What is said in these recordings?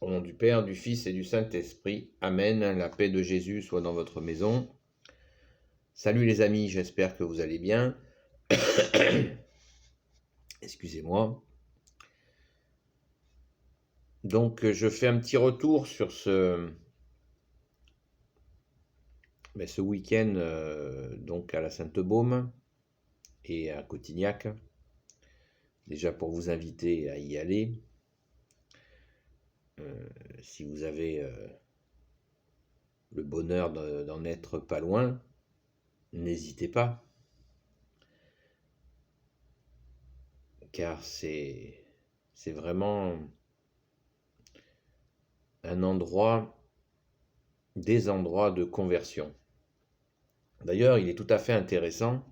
Au nom du Père, du Fils et du Saint-Esprit. Amen. La paix de Jésus soit dans votre maison. Salut les amis, j'espère que vous allez bien. Excusez-moi. Donc, je fais un petit retour sur ce week-end donc à la Sainte-Baume et à Cotignac. Déjà pour vous inviter à y aller. Si vous avez le bonheur d'en être pas loin, n'hésitez pas. Car c'est vraiment un endroit, des endroits de conversion. D'ailleurs, il est tout à fait intéressant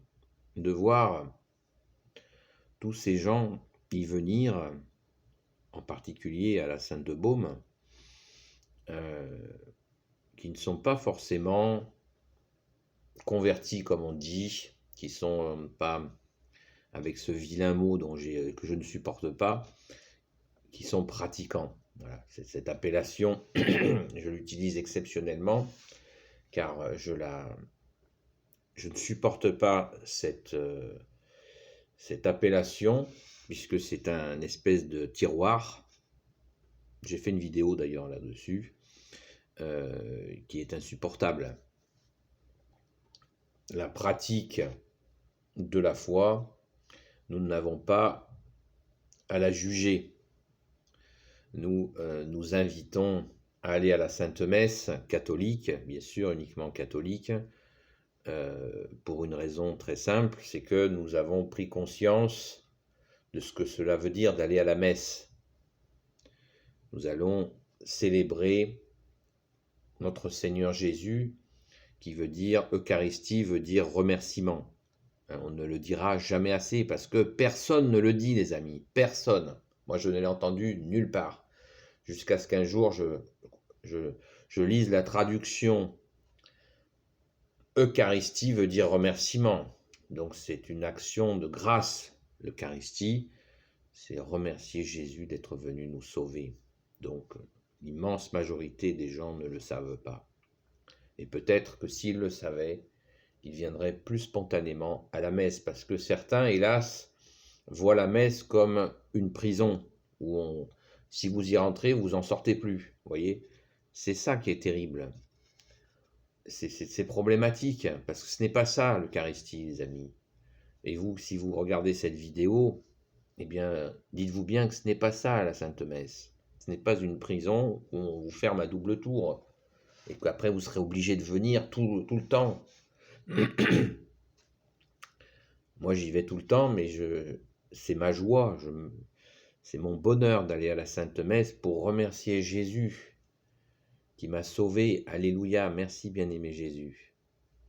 de voir tous ces gens y venir, en particulier à la Sainte-Baume, qui ne sont pas forcément convertis, comme on dit, qui ne sont pas, avec ce vilain mot que je ne supporte pas, qui sont pratiquants. Voilà, cette appellation, je l'utilise exceptionnellement, car je ne supporte pas cette appellation, puisque c'est un espèce de tiroir. J'ai fait une vidéo d'ailleurs là-dessus, qui est insupportable. La pratique de la foi, nous n'avons pas à la juger. Nous nous invitons à aller à la Sainte Messe catholique, bien sûr uniquement catholique, pour une raison très simple, c'est que nous avons pris conscience de ce que cela veut dire d'aller à la messe. Nous allons célébrer notre Seigneur Jésus, qui veut dire, Eucharistie veut dire remerciement. On ne le dira jamais assez, parce que personne ne le dit, les amis, personne. Moi, je ne l'ai entendu nulle part, jusqu'à ce qu'un jour, je lise la traduction. Eucharistie veut dire remerciement. Donc, c'est une action de grâce, l'Eucharistie. C'est remercier Jésus d'être venu nous sauver. Donc, l'immense majorité des gens ne le savent pas. Et peut-être que s'ils le savaient, ils viendraient plus spontanément à la messe, parce que certains, hélas, voient la messe comme une prison, où si vous y rentrez, vous n'en sortez plus. Vous voyez, c'est ça qui est terrible. C'est problématique, parce que ce n'est pas ça l'Eucharistie, les amis. Et vous, si vous regardez cette vidéo, eh bien, dites-vous bien que ce n'est pas ça la Sainte Messe. Ce n'est pas une prison où on vous ferme à double tour, et qu'après vous serez obligé de venir tout le temps. Moi, j'y vais tout le temps, mais c'est ma joie, c'est mon bonheur d'aller à la Sainte Messe pour remercier Jésus qui m'a sauvé. Alléluia, merci bien-aimé Jésus.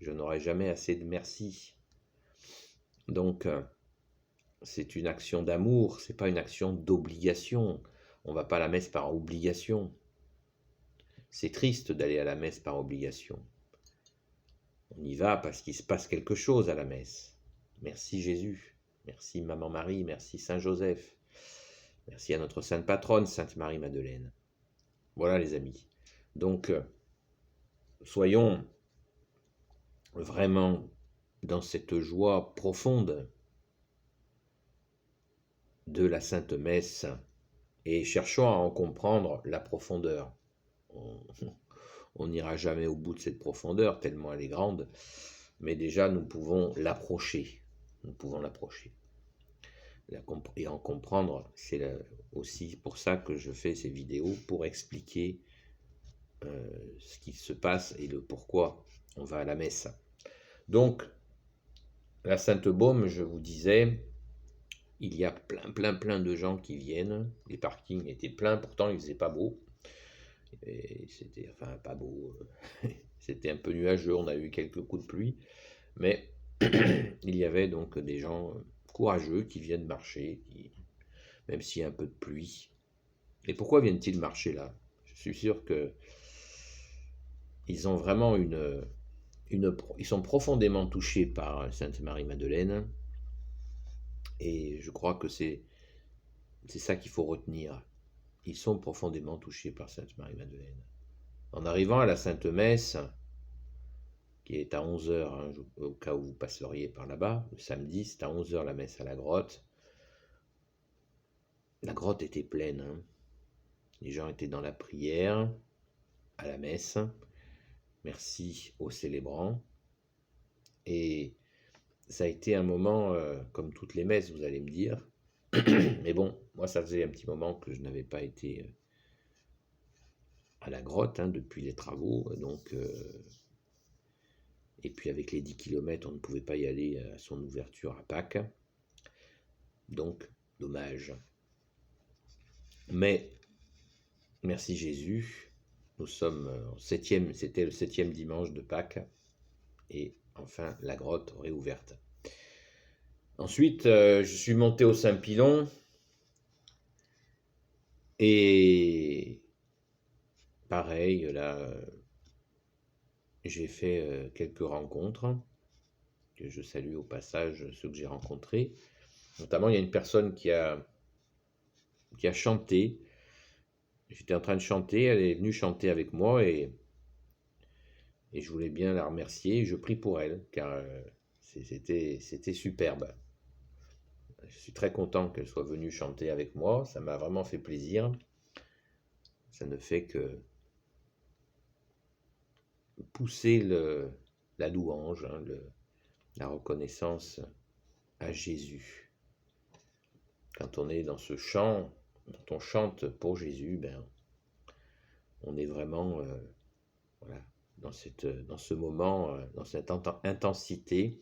Je n'aurai jamais assez de merci. Donc, c'est une action d'amour, c'est pas une action d'obligation. On va pas à la messe par obligation. C'est triste d'aller à la messe par obligation. On y va parce qu'il se passe quelque chose à la messe. Merci Jésus, merci Maman Marie, merci Saint Joseph, merci à notre sainte patronne, Sainte Marie-Madeleine. Voilà les amis. Donc, soyons vraiment dans cette joie profonde de la Sainte Messe et cherchons à en comprendre la profondeur. On n'ira jamais au bout de cette profondeur, tellement elle est grande, mais déjà nous pouvons l'approcher. Nous pouvons l'approcher. Et en comprendre, c'est aussi pour ça que je fais ces vidéos, pour expliquer ce qui se passe et le pourquoi on va à la messe. Donc, la Sainte-Baume, je vous disais, il y a plein de gens qui viennent. Les parkings étaient pleins, pourtant il faisait pas beau. Et c'était, enfin, pas beau, c'était un peu nuageux, on a eu quelques coups de pluie, mais il y avait donc des gens courageux qui viennent marcher, même s'il y a un peu de pluie. Et pourquoi viennent-ils marcher là? Je suis sûr que ils ont vraiment ils sont profondément touchés par Sainte Marie-Madeleine, et je crois que c'est ça qu'il faut retenir. ils sont profondément touchés par Sainte Marie-Madeleine. En arrivant à la Sainte Messe, qui est à 11h, hein, au cas où vous passeriez par là-bas, le samedi, c'est à 11h la messe à la grotte. La grotte était pleine, hein. Les gens étaient dans la prière, à la messe. Merci aux célébrants. Et ça a été un moment, comme toutes les messes, vous allez me dire. Mais bon, moi, ça faisait un petit moment que je n'avais pas été à la grotte, hein, depuis les travaux. Donc, et puis avec les 10 km, on ne pouvait pas y aller à son ouverture à Pâques. Donc, dommage. Mais, merci Jésus, nous sommes c'était le 7e dimanche de Pâques. Et enfin, la grotte réouverte. Ensuite, je suis monté au Saint-Pilon. Et pareil, là, j'ai fait quelques rencontres, que je salue au passage ceux que j'ai rencontrés. Notamment, il y a une personne qui a chanté. J'étais en train de chanter, elle est venue chanter avec moi et je voulais bien la remercier. Je prie pour elle, car c'était superbe. Je suis très content qu'elle soit venue chanter avec moi, ça m'a vraiment fait plaisir. Ça ne fait que pousser la louange, hein, la reconnaissance à Jésus. Quand on est dans ce chant, quand on chante pour Jésus, ben, on est vraiment voilà, dans ce moment, dans cette intensité.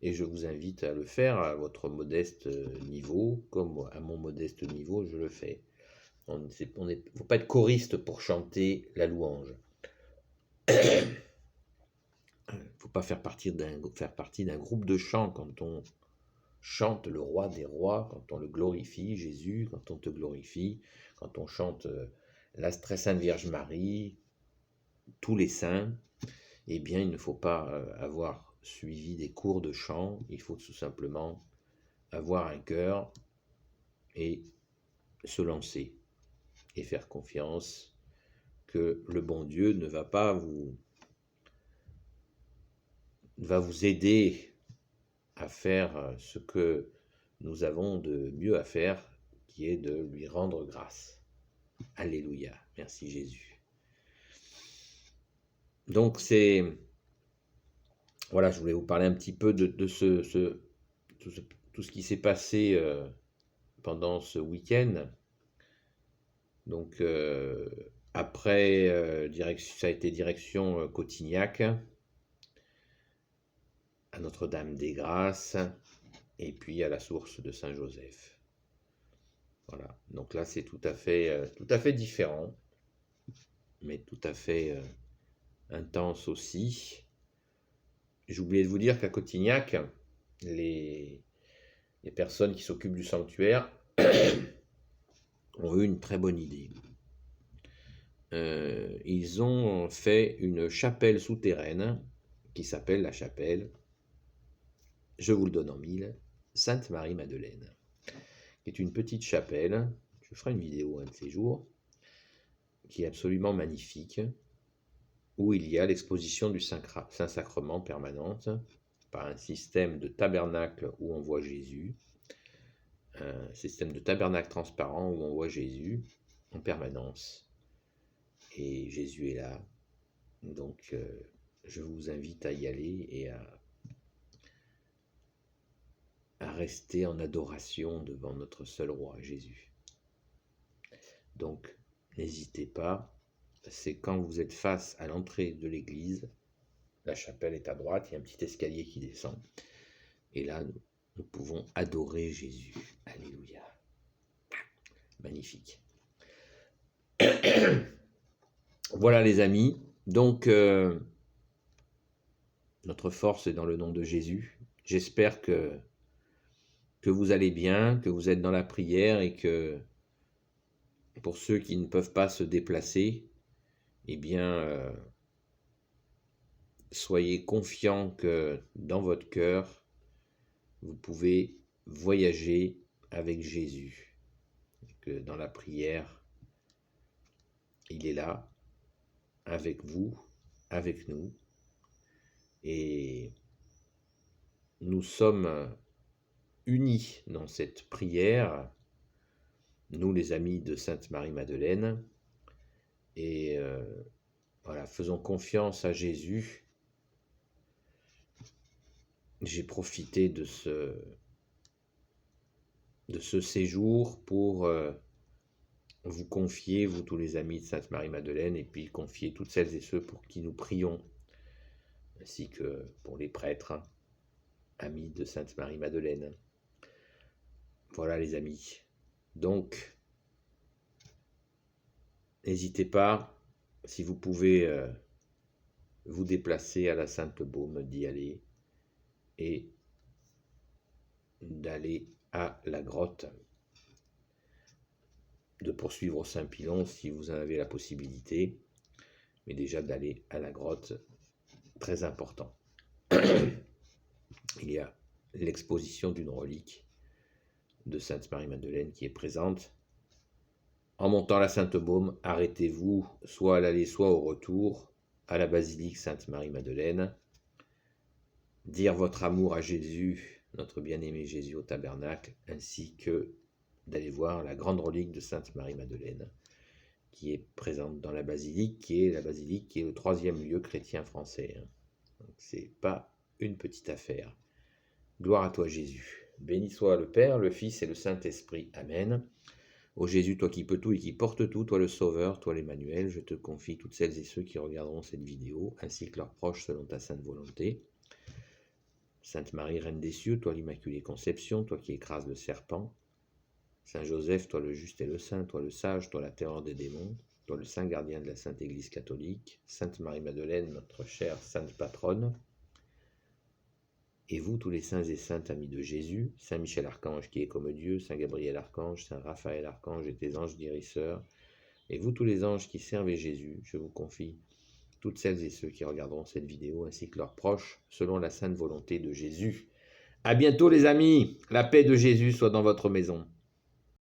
Et je vous invite à le faire à votre modeste niveau, comme à mon modeste niveau, je le fais. Il ne faut pas être choriste pour chanter la louange. Il ne faut pas faire partie d'un groupe de chant quand on chante le roi des rois, quand on le glorifie, Jésus, quand on te glorifie, quand on chante la très sainte Vierge Marie, tous les saints. Eh bien, il ne faut pas avoir suivi des cours de chant, il faut tout simplement avoir un cœur et se lancer et faire confiance que le bon Dieu ne va pas vous aider à faire ce que nous avons de mieux à faire, qui est de lui rendre grâce. Alléluia, merci Jésus. Donc voilà, je voulais vous parler un petit peu de tout ce qui s'est passé pendant ce week-end. Donc après, ça a été direction Cotignac, à Notre-Dame-des-Grâces, et puis à la source de Saint-Joseph. Voilà, donc là c'est tout à fait différent, mais tout à fait intense aussi. J'ai oublié de vous dire qu'à Cotignac, les personnes qui s'occupent du sanctuaire ont eu une très bonne idée. Ils ont fait une chapelle souterraine qui s'appelle la chapelle, je vous le donne en mille, Sainte Marie-Madeleine, qui est une petite chapelle, je ferai une vidéo un de ces jours, qui est absolument magnifique, où il y a l'exposition du Saint-Sacrement permanente, par un système de tabernacle où on voit Jésus, un système de tabernacle transparent où on voit Jésus en permanence. Et Jésus est là, donc je vous invite à y aller et à rester en adoration devant notre seul roi, Jésus. Donc, n'hésitez pas, c'est quand vous êtes face à l'entrée de l'église, la chapelle est à droite, il y a un petit escalier qui descend, et là, nous pouvons adorer Jésus. Alléluia. Magnifique. Voilà les amis, donc notre force est dans le nom de Jésus. J'espère que vous allez bien, que vous êtes dans la prière et que pour ceux qui ne peuvent pas se déplacer, eh bien, soyez confiants que dans votre cœur, vous pouvez voyager avec Jésus. Que dans la prière, il est là, avec vous, avec nous, et nous sommes unis dans cette prière, nous les amis de Sainte Marie-Madeleine, et voilà, faisons confiance à Jésus. J'ai profité de ce séjour pour vous confier, vous tous les amis de Sainte Marie-Madeleine, et puis confier toutes celles et ceux pour qui nous prions, ainsi que pour les prêtres, amis de Sainte Marie-Madeleine. Voilà les amis. Donc, n'hésitez pas, si vous pouvez vous déplacer à la Sainte-Baume, d'y aller et d'aller à la grotte, de poursuivre au Saint-Pilon si vous en avez la possibilité, mais déjà d'aller à la grotte, très important. Il y a l'exposition d'une relique de Sainte Marie-Madeleine qui est présente. En montant la Sainte-Baume, arrêtez-vous soit à l'aller, soit au retour, à la basilique Sainte-Marie-Madeleine. Dire votre amour à Jésus, notre bien-aimé Jésus au tabernacle, ainsi que d'aller voir la grande relique de Sainte Marie-Madeleine, qui est présente dans la basilique, qui est le 3e lieu chrétien français. Donc c'est pas une petite affaire. Gloire à toi Jésus. Béni soit le Père, le Fils et le Saint-Esprit. Amen. Ô Jésus, toi qui peux tout et qui portes tout, toi le Sauveur, toi l'Emmanuel, je te confie toutes celles et ceux qui regarderont cette vidéo, ainsi que leurs proches selon ta sainte volonté. Sainte Marie, Reine des cieux, toi l'Immaculée Conception, toi qui écrases le serpent. Saint Joseph, toi le juste et le saint, toi le sage, toi la terreur des démons, toi le saint gardien de la Sainte Église catholique. Sainte Marie-Madeleine, notre chère sainte patronne. Et vous, tous les saints et saintes amis de Jésus, Saint Michel Archange qui est comme Dieu, Saint Gabriel Archange, Saint Raphaël Archange et tes anges guérisseurs, et vous tous les anges qui servez Jésus, je vous confie toutes celles et ceux qui regarderont cette vidéo, ainsi que leurs proches, selon la sainte volonté de Jésus. À bientôt les amis, la paix de Jésus soit dans votre maison.